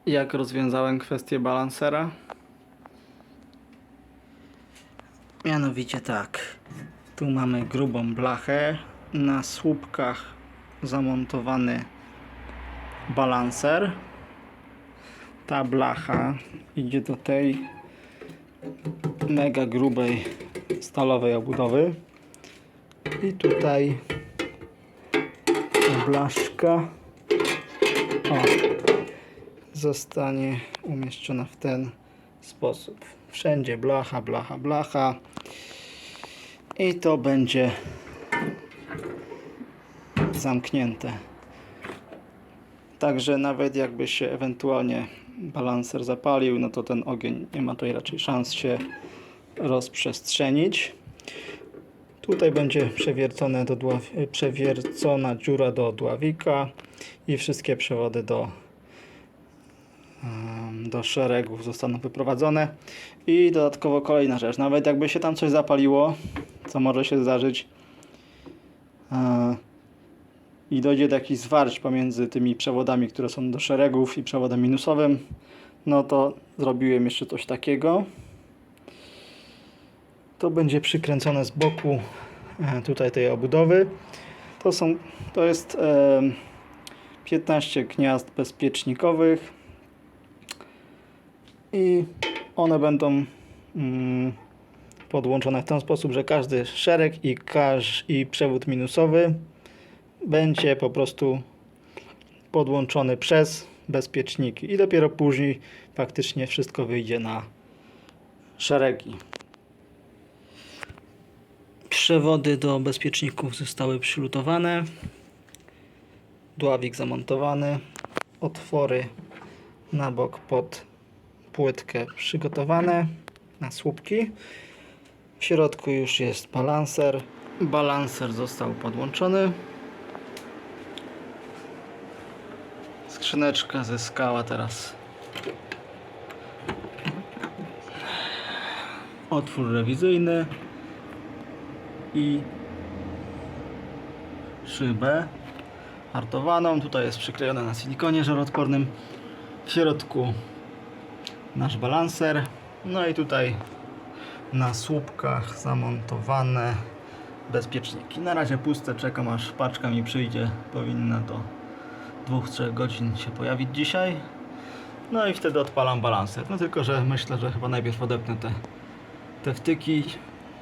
Jak rozwiązałem kwestię balansera? Mianowicie tak. Tu mamy grubą blachę. Na słupkach zamontowany balanser. Ta blacha idzie do tej mega grubej stalowej obudowy. I tutaj ta blaszka zostanie umieszczona w ten sposób. Wszędzie blacha, blacha, blacha. I to będzie zamknięte. Także nawet jakby się ewentualnie balanser zapalił, no to ten ogień nie ma tutaj raczej szans się rozprzestrzenić. Tutaj będzie przewiercona dziura do dławika i wszystkie przewody do szeregów zostaną wyprowadzone. I dodatkowo kolejna rzecz, nawet jakby się tam coś zapaliło, co może się zdarzyć, i dojdzie do jakichś zwarć pomiędzy tymi przewodami, które są do szeregów, i przewodem minusowym, no to zrobiłem jeszcze coś takiego. To będzie przykręcone z boku tutaj tej obudowy. To jest 15 gniazd bezpiecznikowych i one będą podłączone w ten sposób, że każdy szereg i przewód minusowy będzie po prostu podłączony przez bezpieczniki i dopiero później faktycznie wszystko wyjdzie na szeregi. Przewody do bezpieczników zostały przylutowane, dławik zamontowany, otwory na bok pod płytkę przygotowane na słupki. W środku już jest balanser. Balanser został podłączony. Skrzyneczka zyskała teraz otwór rewizyjny i szybę hartowaną. Tutaj jest przyklejone na silikonie żaroodpornym. W środku nasz balanser. No i tutaj na słupkach zamontowane bezpieczniki. Na razie puste, czekam aż paczka mi przyjdzie. Powinna do 2-3 godzin się pojawić dzisiaj. No i wtedy odpalam balanser. No tylko, że myślę, że chyba najpierw odepnę te wtyki,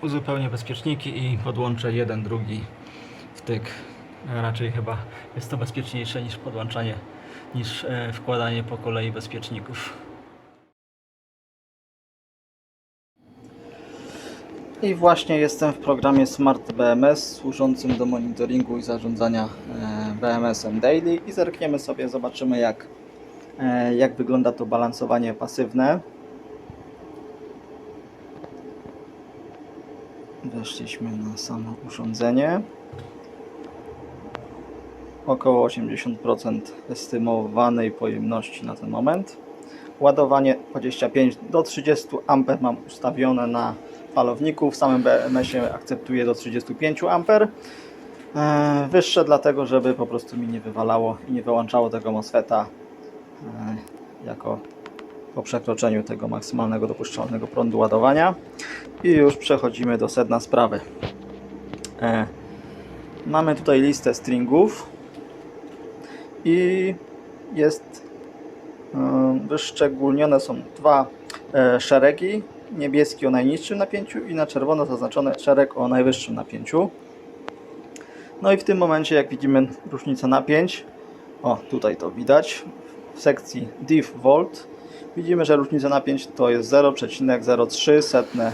uzupełnię bezpieczniki i podłączę jeden, drugi wtyk. Raczej chyba jest to bezpieczniejsze niż podłączanie, niż wkładanie po kolei bezpieczników. I właśnie jestem w programie Smart BMS służącym do monitoringu i zarządzania BMS-em Daily i zerkniemy sobie, zobaczymy jak wygląda to balansowanie pasywne. Weszliśmy na samo urządzenie. Około 80% estymowanej pojemności na ten moment. Ładowanie 25 do 30 A mam ustawione na falowniku. W samym BMS-ie akceptuję do 35 A. Wyższe dlatego, żeby po prostu mi nie wywalało i nie wyłączało tego MOSFET-a jako po przekroczeniu tego maksymalnego dopuszczalnego prądu ładowania. I już przechodzimy do sedna sprawy. Mamy tutaj listę stringów i jest wyszczególnione są dwa szeregi. Niebieski o najniższym napięciu i na czerwono zaznaczony szereg o najwyższym napięciu. No i w tym momencie, jak widzimy różnicę napięć, tutaj to widać, w sekcji diff volt, widzimy, że różnica napięć to jest 0,03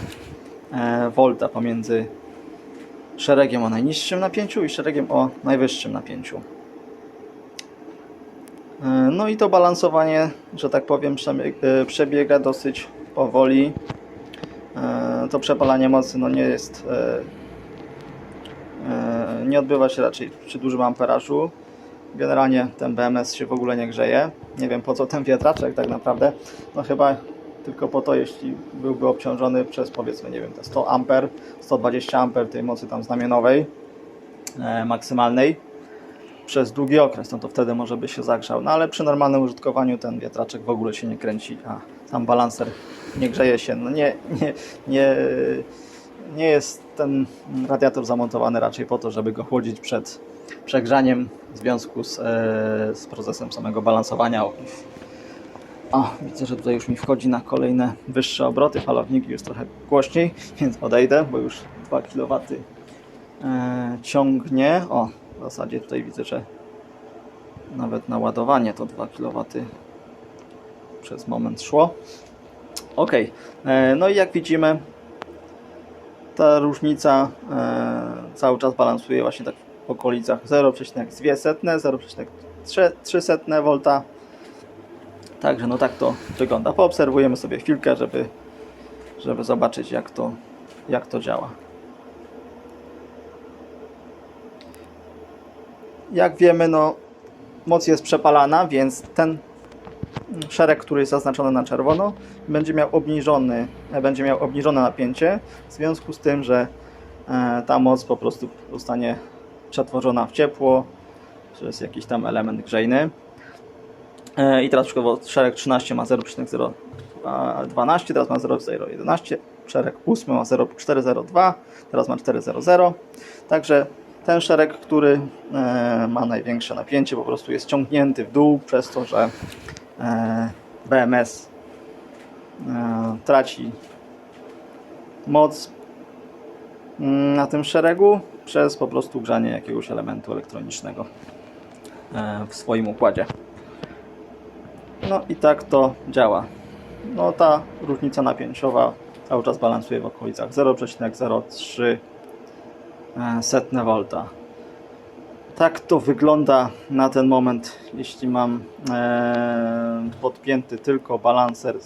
V pomiędzy szeregiem o najniższym napięciu i szeregiem o najwyższym napięciu. No i to balansowanie, że tak powiem, przebiega dosyć powoli. To przepalanie mocy nie jest, nie odbywa się raczej przy dużym amperażu. Generalnie ten BMS się w ogóle nie grzeje. Nie wiem, po co ten wiatraczek tak naprawdę. No chyba tylko po to, jeśli byłby obciążony przez, powiedzmy, nie wiem, te 100 A, 120 A tej mocy tam znamionowej maksymalnej. przez długi okres, no to wtedy może by się zagrzał. No ale przy normalnym użytkowaniu ten wiatraczek w ogóle się nie kręci, a sam balanser nie grzeje się. No nie jest ten radiator zamontowany raczej po to, żeby go chłodzić przed przegrzaniem w związku z procesem samego balansowania ogniw. O, widzę, że tutaj już mi wchodzi na kolejne wyższe obroty, falownik już trochę głośniej, więc odejdę, bo już 2 kW ciągnie. O, w zasadzie tutaj widzę, że nawet na ładowanie to 2 kW przez moment szło. Ok, no i jak widzimy, ta różnica cały czas balansuje właśnie tak w okolicach 0,2, 0,3 V. Także no tak to wygląda. Poobserwujemy sobie chwilkę, żeby zobaczyć jak to działa. Jak wiemy, no moc jest przepalana, więc ten szereg, który jest zaznaczony na czerwono, będzie miał obniżone napięcie, w związku z tym, że ta moc po prostu zostanie przetworzona w ciepło przez jakiś tam element grzejny. I teraz przykładowo szereg 13 ma 0,012, teraz ma 0,011, szereg 8 ma 0,402, teraz ma 4,00. Także ten szereg, który ma największe napięcie, po prostu jest ciągnięty w dół przez to, że BMS traci moc na tym szeregu przez po prostu grzanie jakiegoś elementu elektronicznego w swoim układzie. No i tak to działa. No ta różnica napięciowa cały czas balansuje w okolicach 0,03 V. Tak to wygląda na ten moment, jeśli mam podpięty tylko balanser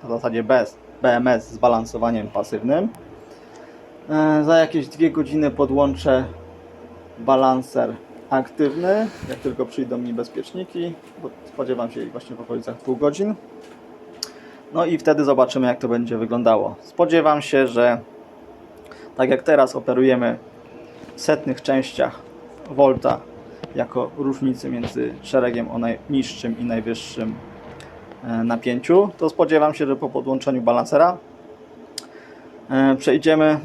w zasadzie bez BMS z balansowaniem pasywnym. Za jakieś 2 godziny podłączę balanser aktywny, jak tylko przyjdą mi bezpieczniki, bo spodziewam się ich właśnie w okolicach 2 godzin. No i wtedy zobaczymy, jak to będzie wyglądało. Spodziewam się, że tak jak teraz operujemy w setnych częściach volta jako różnicy między szeregiem o najniższym i najwyższym napięciu, to spodziewam się, że po podłączeniu balansera przejdziemy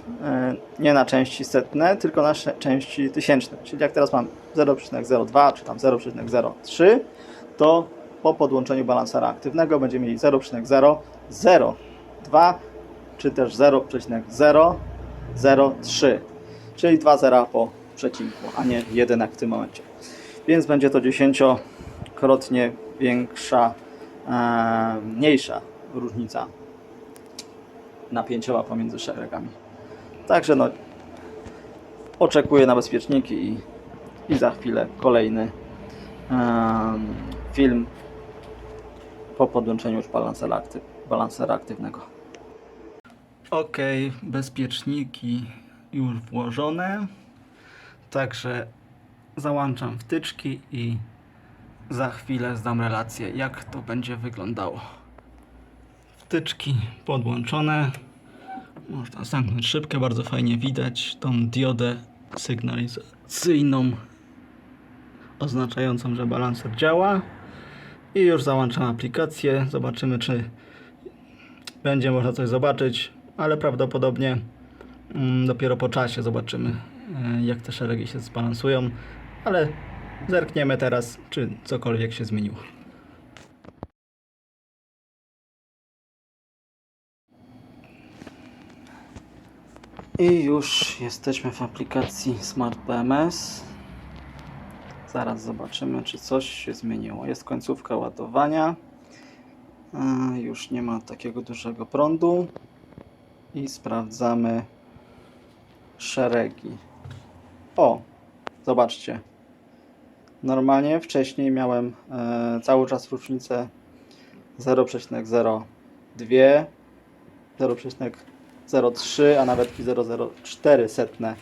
nie na części setne, tylko na części tysięczne. Czyli jak teraz mam 0,02 czy tam 0,03, to po podłączeniu balansera aktywnego będziemy mieli 0,002 czy też 0,003, czyli 2 zera po przecinku, a nie 1 jak w tym momencie. Więc będzie to 10-krotnie mniejsza różnica napięciowa pomiędzy szeregami. Także no, oczekuję na bezpieczniki i za chwilę kolejny film po podłączeniu już balansera aktywnego. Ok, bezpieczniki już włożone, także załączam wtyczki i za chwilę zdam relację, jak to będzie wyglądało. Wtyczki podłączone. Można zamknąć szybkę, bardzo fajnie widać tą diodę sygnalizacyjną oznaczającą, że balancer działa. I już załączam aplikację. Zobaczymy, czy będzie można coś zobaczyć, ale prawdopodobnie dopiero po czasie zobaczymy, jak te szeregi się zbalansują, ale zerkniemy teraz, czy cokolwiek się zmieniło. I już jesteśmy w aplikacji Smart BMS. Zaraz zobaczymy, czy coś się zmieniło. Jest końcówka ładowania. Już nie ma takiego dużego prądu. I sprawdzamy szeregi. O, zobaczcie. Normalnie wcześniej miałem cały czas różnicę 0,02, 0,03, a nawet 0,04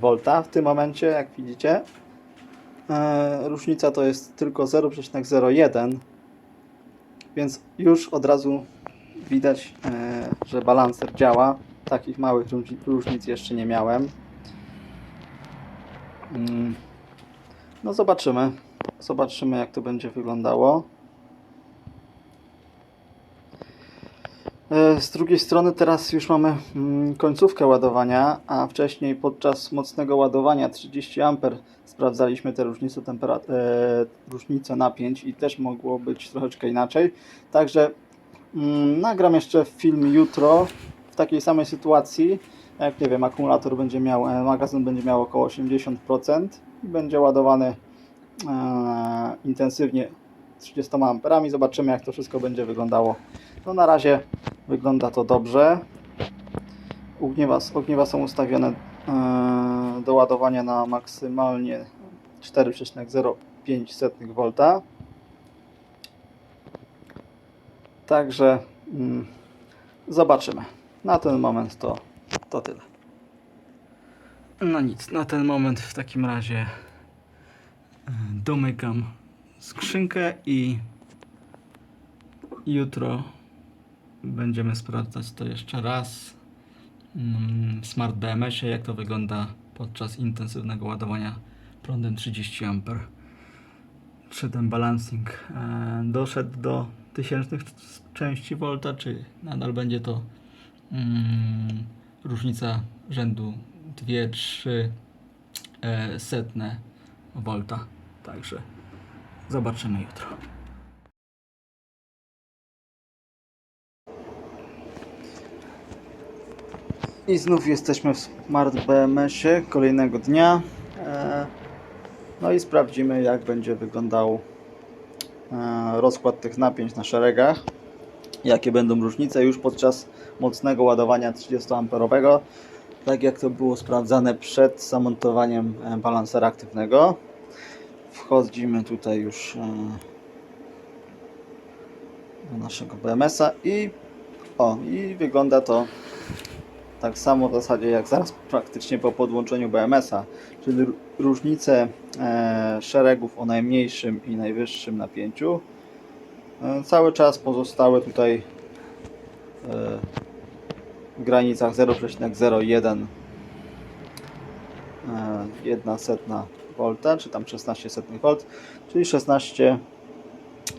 V. W tym momencie, jak widzicie, różnica to jest tylko 0,01, więc już od razu widać, że balancer działa. Takich małych różnic jeszcze nie miałem. No zobaczymy. Zobaczymy, jak to będzie wyglądało. Z drugiej strony teraz już mamy końcówkę ładowania, a wcześniej podczas mocnego ładowania 30 A sprawdzaliśmy te różnice napięć i też mogło być troszeczkę inaczej. Także nagram jeszcze film jutro w takiej samej sytuacji. Jak nie wiem, akumulator będzie miał, magazyn będzie miał około 80% i będzie ładowany intensywnie 30 amperami. Zobaczymy, jak to wszystko będzie wyglądało. No na razie wygląda to dobrze. Ogniewa są ustawione do ładowania na maksymalnie 4,05 V. Także zobaczymy. Na ten moment to tyle. No nic, na ten moment w takim razie domykam skrzynkę i jutro będziemy sprawdzać to jeszcze raz w Smart BMS-ie, jak to wygląda podczas intensywnego ładowania prądem 30 A. Czy ten balancing doszedł do tysięcznych części volta, czy nadal będzie to różnica rzędu 2-3 setne volta. Także zobaczymy jutro. I znów jesteśmy w Smart BMS-ie kolejnego dnia. No i sprawdzimy, jak będzie wyglądał rozkład tych napięć na szeregach. Jakie będą różnice już podczas mocnego ładowania 30A, tak jak to było sprawdzane przed zamontowaniem balansera aktywnego. Wchodzimy tutaj już do naszego BMS-a i wygląda to tak samo w zasadzie jak zaraz praktycznie po podłączeniu BMS-a, czyli różnice szeregów o najmniejszym i najwyższym napięciu cały czas pozostały tutaj w granicach 0,01 1/100 V, czy tam 16 setnych V, czyli 16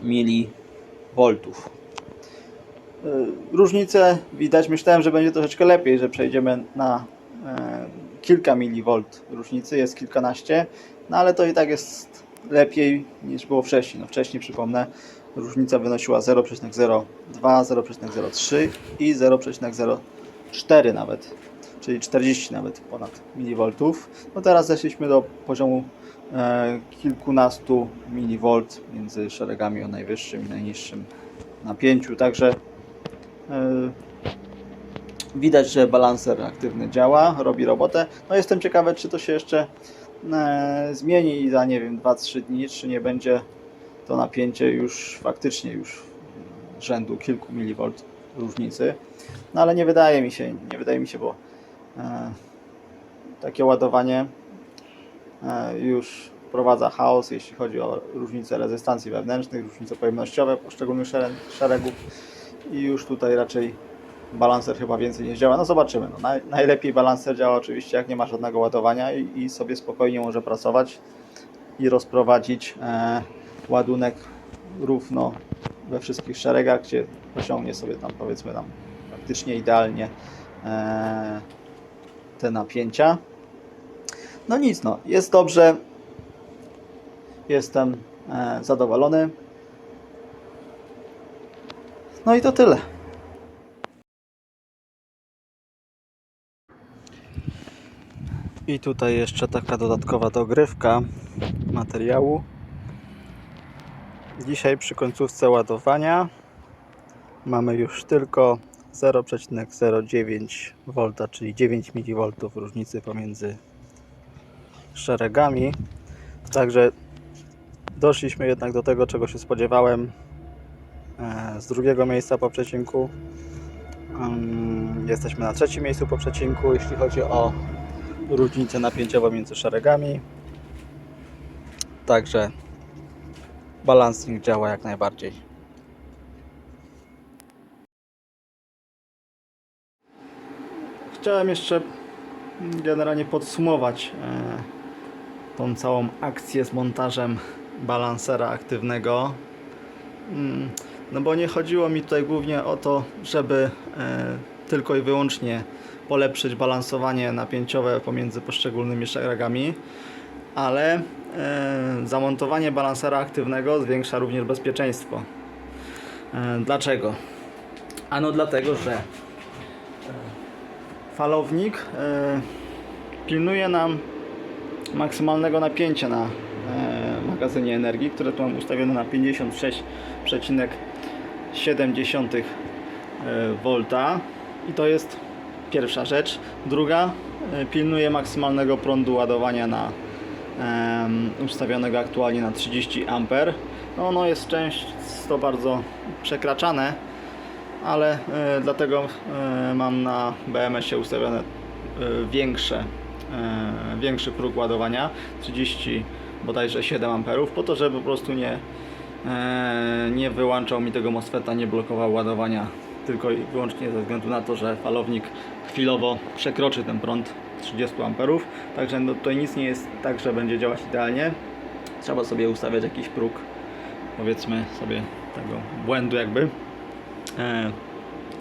mV. Różnice widać. Myślałem, że będzie troszeczkę lepiej, że przejdziemy na kilka milivolt różnicy, jest kilkanaście, no ale to i tak jest lepiej niż było wcześniej. No wcześniej, przypomnę, różnica wynosiła 0,02, 0,03 i 0,04 nawet, czyli 40 nawet ponad milivoltów. No teraz zeszliśmy do poziomu kilkunastu milivolt między szeregami o najwyższym i najniższym napięciu, także widać, że balanser aktywny działa, robi robotę. No jestem ciekawy, czy to się jeszcze zmieni za, nie wiem, 2-3 dni, czy nie będzie to napięcie już faktycznie już rzędu kilku milivolt różnicy. No ale nie wydaje mi się, bo takie ładowanie już wprowadza chaos, jeśli chodzi o różnice rezystancji wewnętrznych, różnice pojemnościowe poszczególnych szeregów i już tutaj raczej balanser chyba więcej nie działa. No zobaczymy. No, najlepiej balanser działa oczywiście, jak nie ma żadnego ładowania i sobie spokojnie może pracować i rozprowadzić ładunek równo we wszystkich szeregach, gdzie osiągnie sobie tam, powiedzmy, tam praktycznie idealnie te napięcia. No nic, no, jest dobrze. Jestem zadowolony. No i to tyle. I tutaj jeszcze taka dodatkowa dogrywka materiału. Dzisiaj przy końcówce ładowania mamy już tylko 0,09 V, czyli 9 mV różnicy pomiędzy szeregami. Także doszliśmy jednak do tego, czego się spodziewałem z drugiego miejsca po przecinku. Jesteśmy na trzecim miejscu po przecinku, jeśli chodzi o różnicę napięciową między szeregami. Także balancing działa jak najbardziej. Chciałem jeszcze generalnie podsumować tą całą akcję z montażem balansera aktywnego. No bo nie chodziło mi tutaj głównie o to, żeby tylko i wyłącznie polepszyć balansowanie napięciowe pomiędzy poszczególnymi szeregami, ale zamontowanie balansera aktywnego zwiększa również bezpieczeństwo. Dlaczego? Ano dlatego, że falownik pilnuje nam maksymalnego napięcia na magazynie energii, które tu mam ustawione na 56,7 V i to jest pierwsza rzecz. Druga, pilnuje maksymalnego prądu ładowania na ustawionego aktualnie na 30 A. No, ono jest często bardzo przekraczane, ale dlatego mam na BMS-ie ustawione większy próg ładowania 30 bodajże 7 A, po to, żeby po prostu nie wyłączał mi tego MOSFETA, nie blokował ładowania tylko i wyłącznie ze względu na to, że falownik chwilowo przekroczy ten prąd 30 A. Także no, tutaj nic nie jest tak, że będzie działać idealnie. Trzeba sobie ustawiać jakiś próg, powiedzmy sobie, tego błędu jakby.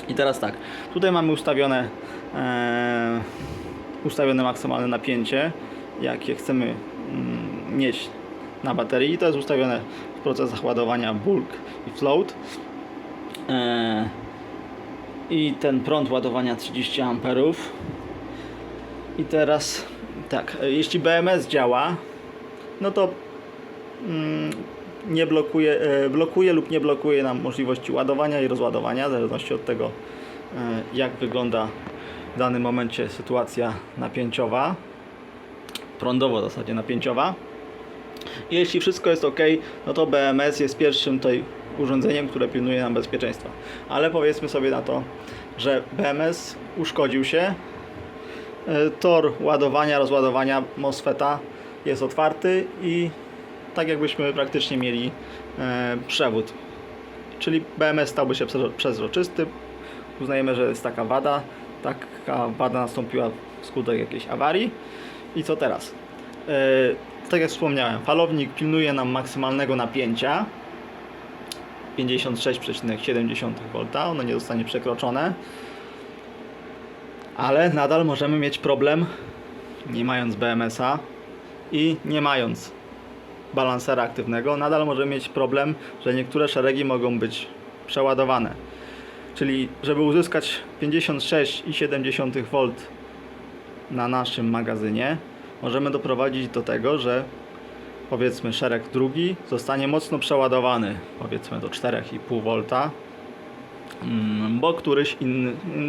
I teraz tak, tutaj mamy ustawione maksymalne napięcie, jakie chcemy mieć na baterii. To jest ustawione w procesach ładowania bulk i float. I ten prąd ładowania 30 A. I teraz tak, jeśli BMS działa, no to nie blokuje lub nie blokuje nam możliwości ładowania i rozładowania, w zależności od tego, jak wygląda w danym momencie sytuacja napięciowa, prądowo w zasadzie napięciowa. I jeśli wszystko jest ok, no to BMS jest pierwszym tutaj urządzeniem, które pilnuje nam bezpieczeństwa. Ale powiedzmy sobie na to, że BMS uszkodził się, tor ładowania, rozładowania MOSFETA jest otwarty i tak jakbyśmy praktycznie mieli przewód. Czyli BMS stałby się przezroczysty. Uznajemy, że jest taka wada. Taka wada nastąpiła wskutek jakiejś awarii. I co teraz? Tak jak wspomniałem, falownik pilnuje nam maksymalnego napięcia 56,7 V. Ono nie zostanie przekroczone. Ale nadal możemy mieć problem, nie mając BMS-a i nie mając balansera aktywnego, nadal możemy mieć problem, że niektóre szeregi mogą być przeładowane. Czyli żeby uzyskać 56,7 V na naszym magazynie, możemy doprowadzić do tego, że powiedzmy szereg drugi zostanie mocno przeładowany, powiedzmy do 4,5 V,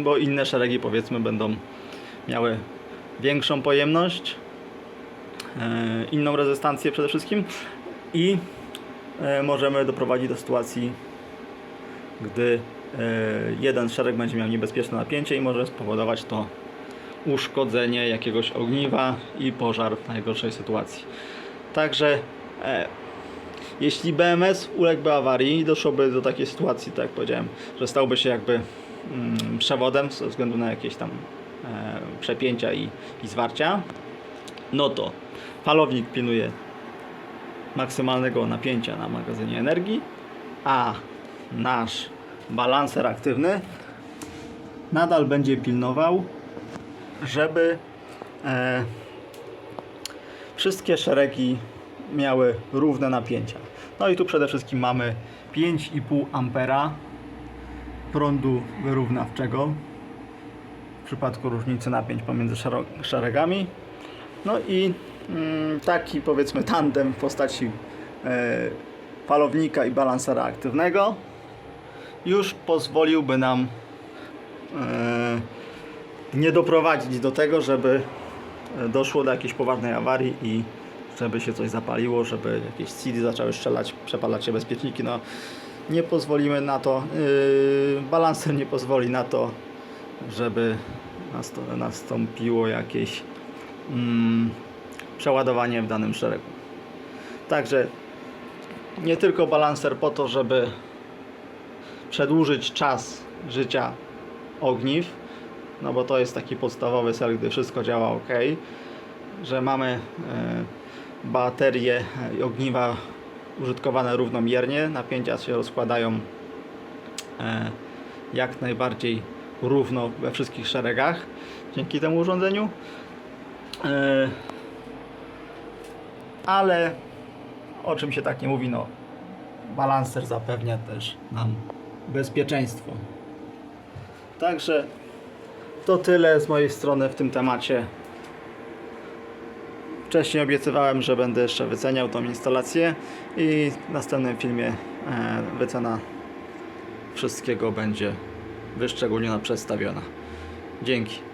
bo inne szeregi powiedzmy będą miały większą pojemność, inną rezystancję przede wszystkim i możemy doprowadzić do sytuacji, gdy jeden szereg będzie miał niebezpieczne napięcie i może spowodować to uszkodzenie jakiegoś ogniwa i pożar w najgorszej sytuacji. Także jeśli BMS uległby awarii i doszłoby do takiej sytuacji, tak jak powiedziałem, że stałby się jakby przewodem ze względu na jakieś tam przepięcia i zwarcia, no to falownik pilnuje maksymalnego napięcia na magazynie energii, a nasz balanser aktywny nadal będzie pilnował, żeby wszystkie szeregi miały równe napięcia. No i tu przede wszystkim mamy 5,5 A prądu wyrównawczego w przypadku różnicy napięć pomiędzy szeregami. No i taki powiedzmy tandem w postaci falownika i balansera aktywnego już pozwoliłby nam nie doprowadzić do tego, żeby doszło do jakiejś poważnej awarii i żeby się coś zapaliło, żeby jakieś CD zaczęły strzelać, przepalać się bezpieczniki. No, nie pozwolimy na to, balanser nie pozwoli na to, żeby nastąpiło jakieś przeładowanie w danym szeregu. Także nie tylko balanser po to, żeby przedłużyć czas życia ogniw, no bo to jest taki podstawowy cel, gdy wszystko działa ok, że mamy baterie i ogniwa użytkowane równomiernie. Napięcia się rozkładają jak najbardziej równo we wszystkich szeregach dzięki temu urządzeniu. Ale o czym się tak nie mówi, no balancer zapewnia też nam bezpieczeństwo. Także to tyle z mojej strony w tym temacie. Wcześniej obiecywałem, że będę jeszcze wyceniał tą instalację i w następnym filmie wycena wszystkiego będzie wyszczególniona, przedstawiona. Dzięki.